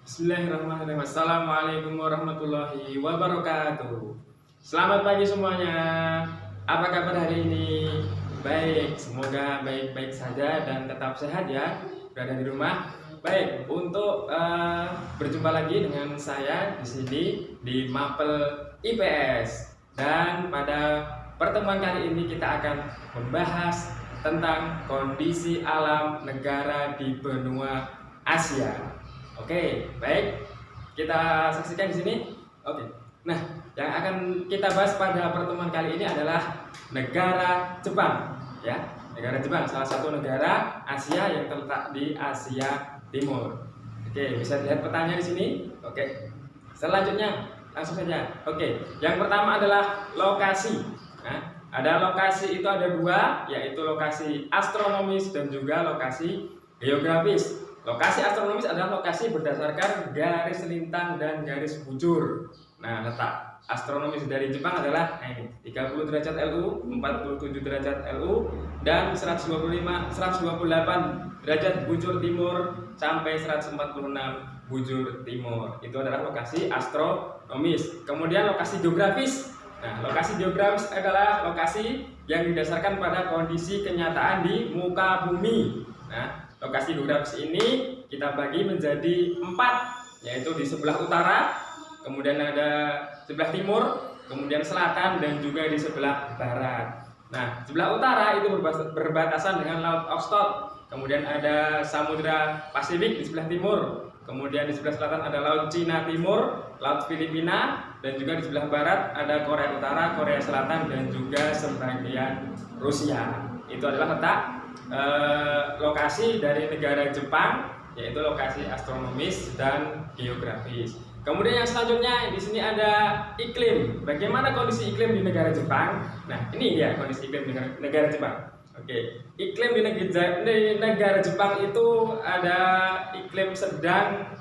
Bismillahirrahmanirrahim. Assalamualaikum warahmatullahi wabarakatuh. Selamat pagi semuanya. Apa kabar hari ini? Baik, semoga baik-baik saja dan tetap sehat ya. Berada di rumah. Baik, untuk berjumpa lagi dengan saya di sini di Mapel IPS. Dan pada pertemuan kali ini kita akan membahas tentang kondisi alam negara di benua Asia. Oke, baik. Kita saksikan di sini. Oke. Nah, yang akan kita bahas pada pertemuan kali ini adalah negara Jepang, ya. Negara Jepang, salah satu negara Asia yang terletak di Asia Timur. Oke, bisa dilihat petanya di sini. Oke. Selanjutnya, langsung saja. Oke, yang pertama adalah lokasi. Nah, ada lokasi itu ada dua, yaitu lokasi astronomis dan juga lokasi geografis. Lokasi astronomis adalah lokasi berdasarkan garis lintang dan garis bujur. Nah, letak astronomis dari Jepang adalah ini 30 derajat LU, 47 derajat LU, dan 128 derajat bujur timur sampai 146 bujur timur. Itu adalah lokasi astronomis. Kemudian lokasi geografis. Nah, lokasi geografis adalah lokasi yang didasarkan pada kondisi kenyataan di muka bumi. Nah, lokasi geografis ini kita bagi menjadi 4, yaitu di sebelah utara, kemudian ada sebelah timur, kemudian selatan, dan juga di sebelah barat. Nah, sebelah utara itu berbatasan dengan Laut Okhotsk, kemudian ada Samudra Pasifik di sebelah timur, kemudian di sebelah selatan ada Laut Cina Timur, Laut Filipina, dan juga di sebelah barat ada Korea Utara, Korea Selatan, dan juga sebagian Rusia. Itu adalah letak lokasi dari negara Jepang, yaitu lokasi astronomis dan geografis. Kemudian yang selanjutnya di sini ada iklim. Bagaimana kondisi iklim di negara Jepang? Nah, ini dia kondisi iklim di negara Jepang. Oke, iklim di negara Jepang itu ada iklim sedang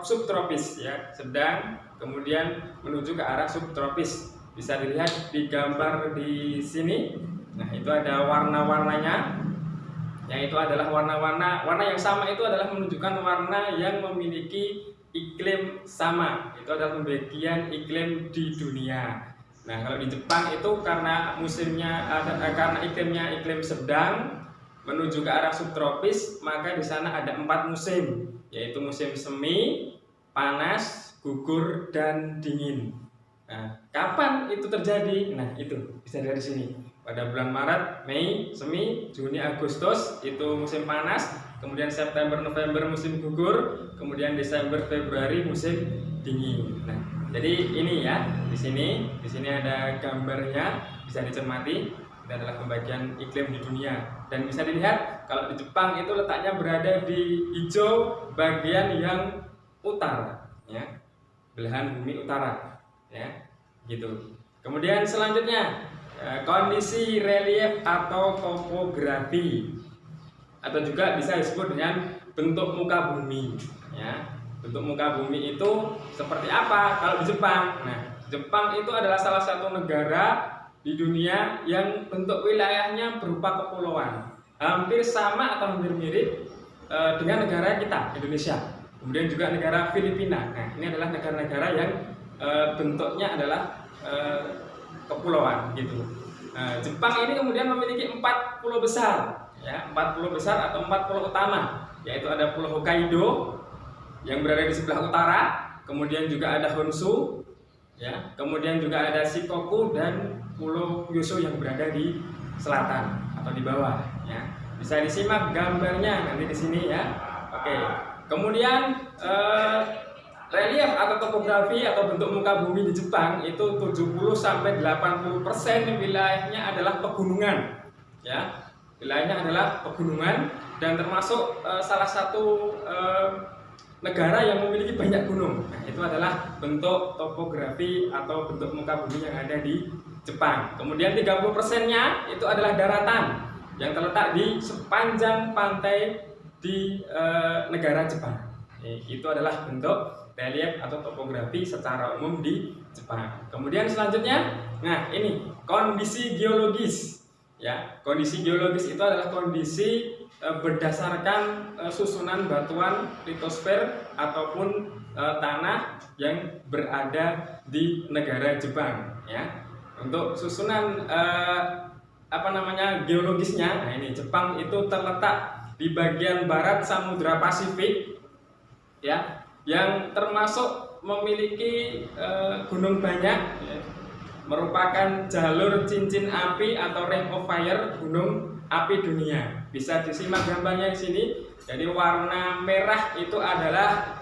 subtropis, ya, sedang, kemudian menuju ke arah subtropis. Bisa dilihat di gambar di sini. Nah, itu ada warna-warnanya. Yang itu adalah warna yang sama itu adalah menunjukkan warna yang memiliki iklim sama. Itu adalah pembagian iklim di dunia. Nah, kalau di Jepang itu karena karena iklimnya iklim sedang menuju ke arah subtropis, maka di sana ada 4 musim, yaitu musim semi, panas, gugur, dan dingin. Nah, kapan itu terjadi? Nah, itu bisa dari sini. Pada bulan Maret, Mei, semi, Juni, Agustus itu musim panas, kemudian September, November musim gugur, kemudian Desember, Februari musim dingin. Nah, jadi ini ya, di sini ada gambarnya, bisa dicermati. Ini adalah pembagian iklim di dunia, dan bisa dilihat kalau di Jepang itu letaknya berada di hijau bagian yang utara, ya, belahan bumi utara, ya, gitu. Kemudian selanjutnya kondisi relief atau topografi, atau juga bisa disebut dengan bentuk muka bumi, ya. Bentuk muka bumi itu seperti apa kalau di Jepang? Nah, Jepang itu adalah salah satu negara di dunia yang bentuk wilayahnya berupa kepulauan, hampir sama atau hampir mirip dengan negara kita, Indonesia. Kemudian juga negara Filipina. Nah, ini adalah negara-negara yang bentuknya adalah kepulauan gitu. Nah, Jepang ini kemudian memiliki 4 pulau besar, ya, 4 pulau besar atau 4 pulau utama, yaitu ada Pulau Hokkaido yang berada di sebelah utara, kemudian juga ada Honshu, ya, kemudian juga ada Shikoku dan Pulau Kyushu yang berada di selatan atau di bawah, ya. Bisa disimak gambarnya nanti di sini, ya. Oke. Kemudian relief atau topografi atau bentuk muka bumi di Jepang itu 70-80% wilayahnya adalah pegunungan, ya. Wilayahnya adalah pegunungan dan termasuk salah satu negara yang memiliki banyak gunung. Nah, itu adalah bentuk topografi atau bentuk muka bumi yang ada di Jepang. Kemudian 30%-nya itu adalah daratan yang terletak di sepanjang pantai di negara Jepang. Itu adalah bentuk relief atau topografi secara umum di Jepang. Kemudian selanjutnya, nah ini kondisi geologis. Ya, kondisi geologis itu adalah kondisi berdasarkan susunan batuan litosfer ataupun tanah yang berada di negara Jepang. Ya, untuk susunan geologisnya, nah ini Jepang itu terletak di bagian barat Samudra Pasifik, ya, yang termasuk memiliki gunung banyak, ya, merupakan jalur cincin api atau ring of fire, gunung api dunia. Bisa disimak gambarnya di sini. Jadi warna merah itu adalah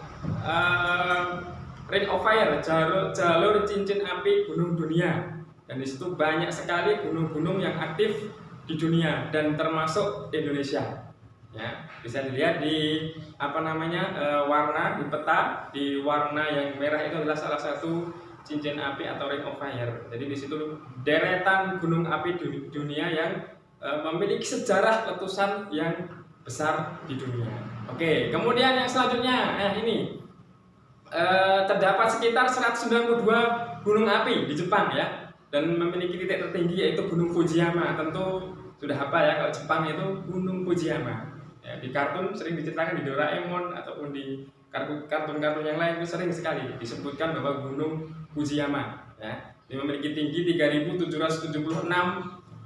ring of fire, jalur cincin api gunung dunia. Dan di situ banyak sekali gunung-gunung yang aktif di dunia dan termasuk Indonesia. Ya, bisa dilihat di warna di peta, di warna yang merah itu adalah salah satu cincin api atau ring of fire. Jadi di situ deretan gunung api dunia yang memiliki sejarah letusan yang besar di dunia. Oke, kemudian yang selanjutnya, ini terdapat sekitar 192 gunung api di Jepang, ya, dan memiliki titik tertinggi yaitu Gunung Fujiyama. Tentu sudah hafal ya kalau Jepang itu Gunung Fujiyama. Ya, di kartun sering diceritakan, di Doraemon ataupun di kartun-kartun yang lain itu sering sekali disebutkan bahwa Gunung Fujiyama, ya, ini memiliki tinggi 3.776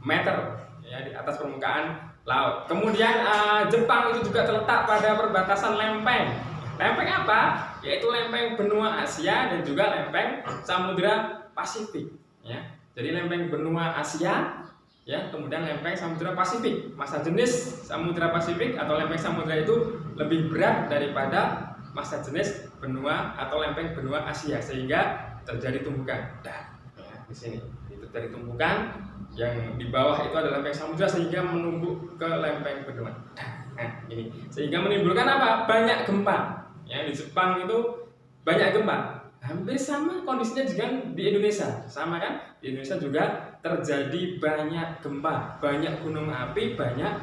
meter, ya, di atas permukaan laut. Kemudian Jepang itu juga terletak pada perbatasan lempeng. Lempeng apa? Yaitu lempeng benua Asia dan juga lempeng Samudra Pasifik. Ya, jadi lempeng benua Asia, ya, kemudian lempeng Samudra Pasifik. Massa jenis Samudra Pasifik atau lempeng samudra itu lebih berat daripada massa jenis benua atau lempeng benua Asia, sehingga terjadi tumbukan. Ya, di sini itu terjadi tumbukan yang di bawah itu adalah lempeng samudra sehingga menumbuk ke lempeng benua. Nah, ini sehingga menimbulkan apa? Banyak gempa. Ya, di Jepang itu banyak gempa. Hampir sama kondisinya juga di Indonesia, sama kan? Di Indonesia juga terjadi banyak gempa, banyak gunung api, banyak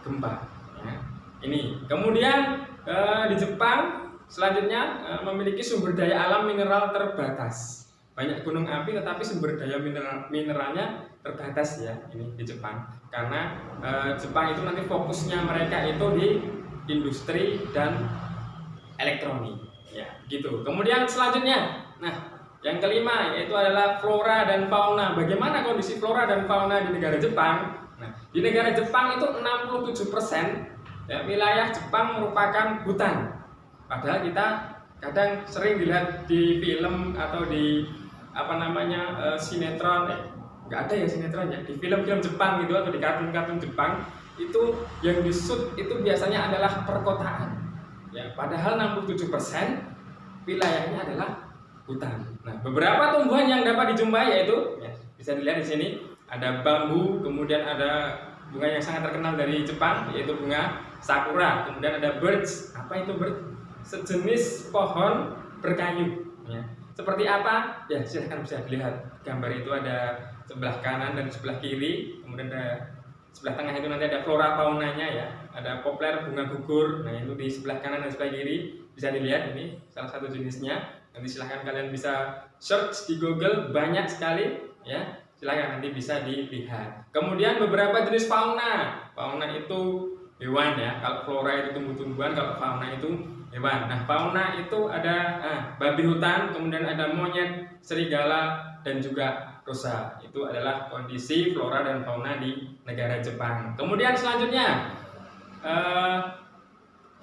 gempa. Ya, ini. Kemudian di Jepang selanjutnya memiliki sumber daya alam mineral terbatas. Banyak gunung api tetapi sumber daya mineralnya terbatas, ya, ini di Jepang. Karena Jepang itu nanti fokusnya mereka itu di industri dan elektronik. Ya, gitu. Kemudian selanjutnya, nah, yang kelima yaitu adalah flora dan fauna. Bagaimana kondisi flora dan fauna di negara Jepang? Nah, di negara Jepang itu 67%, ya, wilayah Jepang merupakan hutan. Padahal kita kadang sering dilihat di film atau di sinetron, nggak ada ya sinetron, ya, di film-film Jepang gitu atau di kartun-kartun Jepang itu yang di-shoot itu biasanya adalah perkotaan. Ya, padahal 67% wilayahnya adalah hutan. Nah, beberapa tumbuhan yang dapat dijumpai yaitu, ya, bisa dilihat di sini ada bambu, kemudian ada bunga yang sangat terkenal dari Jepang yaitu bunga sakura, kemudian ada birch. Apa itu birch? Sejenis pohon berkayu. Ya. Seperti apa? Ya, silahkan bisa dilihat gambar itu, ada sebelah kanan dan sebelah kiri, kemudian ada sebelah tengah itu nanti ada flora faunanya, ya. Ada popler, bunga gugur. Nah, itu di sebelah kanan dan sebelah kiri bisa dilihat, ini salah satu jenisnya. Nanti silahkan kalian bisa search di Google, banyak sekali, ya. Silahkan nanti bisa dilihat. Kemudian beberapa jenis fauna. Fauna itu hewan, ya. Kalau flora itu tumbuh-tumbuhan, kalau fauna itu hewan. Nah, fauna itu ada babi hutan, kemudian ada monyet, serigala, dan juga rusa. Itu adalah kondisi flora dan fauna di negara Jepang. Kemudian selanjutnya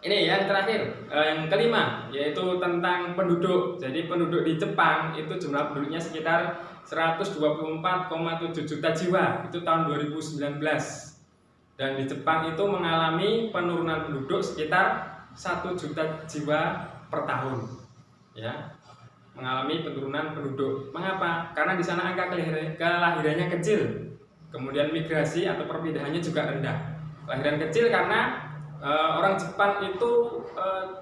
ini yang terakhir, yang kelima, yaitu tentang penduduk. Jadi penduduk di Jepang itu jumlah penduduknya sekitar 124,7 juta jiwa, itu tahun 2019. Dan di Jepang itu mengalami penurunan penduduk sekitar 1 juta jiwa per tahun, ya, mengalami penurunan penduduk. Mengapa? Karena di sana angka kelahirannya kecil, kemudian migrasi atau perpindahannya juga rendah. Kelahiran kecil karena orang Jepang itu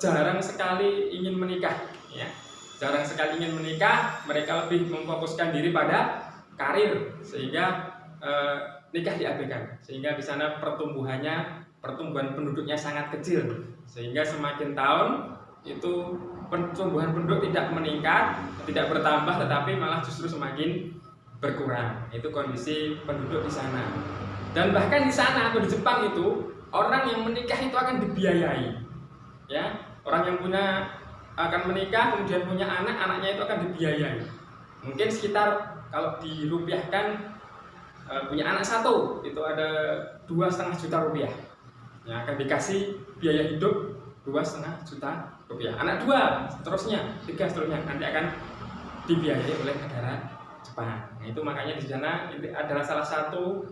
jarang sekali ingin menikah, ya. Jarang sekali ingin menikah, mereka lebih memfokuskan diri pada karir, sehingga nikah diabaikan. Sehingga di sana pertumbuhan penduduknya sangat kecil, sehingga semakin tahun itu pertumbuhan penduduk tidak meningkat, tidak bertambah, tetapi malah justru semakin berkurang. Itu kondisi penduduk di sana. Dan bahkan di sana atau di Jepang itu orang yang menikah itu akan dibiayai. Ya, orang yang akan menikah kemudian punya anak, anaknya itu akan dibiayai. Mungkin sekitar kalau dirupiahkan punya anak satu itu ada 2,5 juta rupiah. Ya, akan dikasih biaya hidup 2,5 juta rupiah. Anak 2, seterusnya 3, seterusnya nanti akan dibiayai oleh negara Jepang. Nah, itu makanya di sana itu adalah salah satu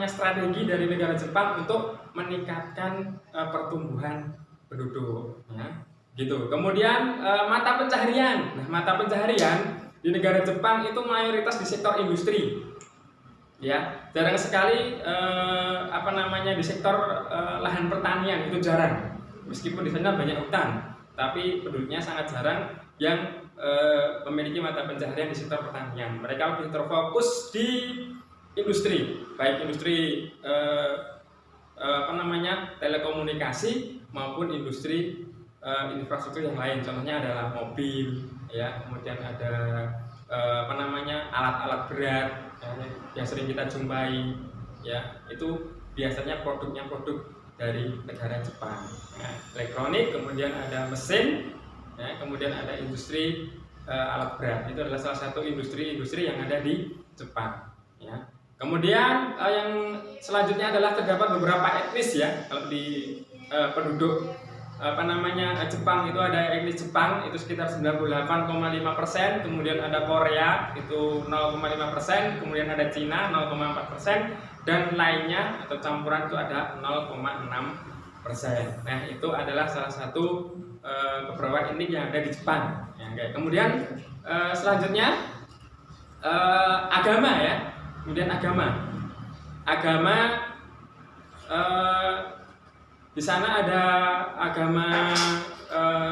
strategi dari negara Jepang untuk meningkatkan pertumbuhan penduduk. Ya, gitu. Kemudian mata pencaharian. Nah, mata pencaharian di negara Jepang itu mayoritas di sektor industri. Ya, jarang sekali di sektor lahan pertanian itu jarang. Meskipun di sana banyak hutan, tapi penduduknya sangat jarang yang memiliki mata pencaharian di sektor pertanian. Mereka lebih terfokus di industri, baik industri telekomunikasi maupun industri infrastruktur yang lain. Contohnya adalah mobil, ya, kemudian ada alat-alat berat yang sering kita jumpai, ya, itu biasanya produknya produk dari negara Jepang. Nah, elektronik, kemudian ada mesin, ya, kemudian ada industri alat berat. Itu adalah salah satu industri yang ada di Jepang. Ya. Kemudian yang selanjutnya adalah terdapat beberapa etnis, ya, kalau di penduduk Jepang itu ada etnis Jepang itu sekitar 98,5%, kemudian ada Korea itu 0,5%, kemudian ada Cina 0,4%, dan lainnya atau campuran itu ada 0,6%. Nah, itu adalah salah satu beberapa etnik yang ada di Jepang. Ya, kemudian selanjutnya agama, ya. Kemudian agama di sana ada agama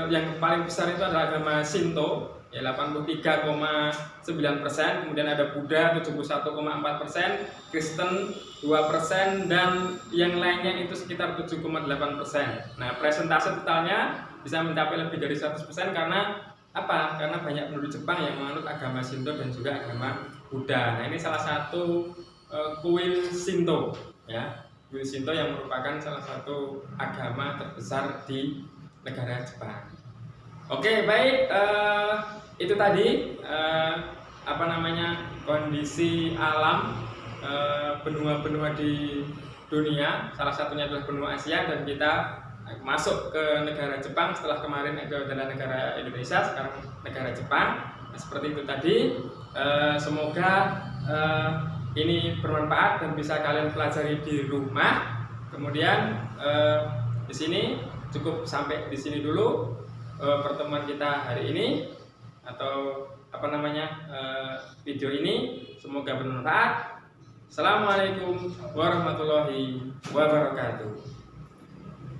yang paling besar itu adalah agama Shinto, ya, 83,9%, kemudian ada Buddha 71,4%, Kristen 2%, dan yang lainnya itu sekitar 7,8%. Nah, presentase totalnya bisa mencapai lebih dari 100% karena apa? Karena banyak penduduk Jepang yang menganut agama Shinto dan juga agama Buddha. Nah, ini salah satu kuil Shinto, ya. Kuil Shinto yang merupakan salah satu agama terbesar di negara Jepang. Oke, baik, itu tadi kondisi alam benua-benua di dunia. Salah satunya adalah benua Asia, dan kita masuk ke negara Jepang setelah kemarin itu adalah negara Indonesia, sekarang negara Jepang. Nah, seperti itu tadi. Semoga ini bermanfaat dan bisa kalian pelajari di rumah. Kemudian di sini cukup sampai di sini dulu pertemuan kita hari ini atau video ini. Semoga bermanfaat. Assalamualaikum warahmatullahi wabarakatuh.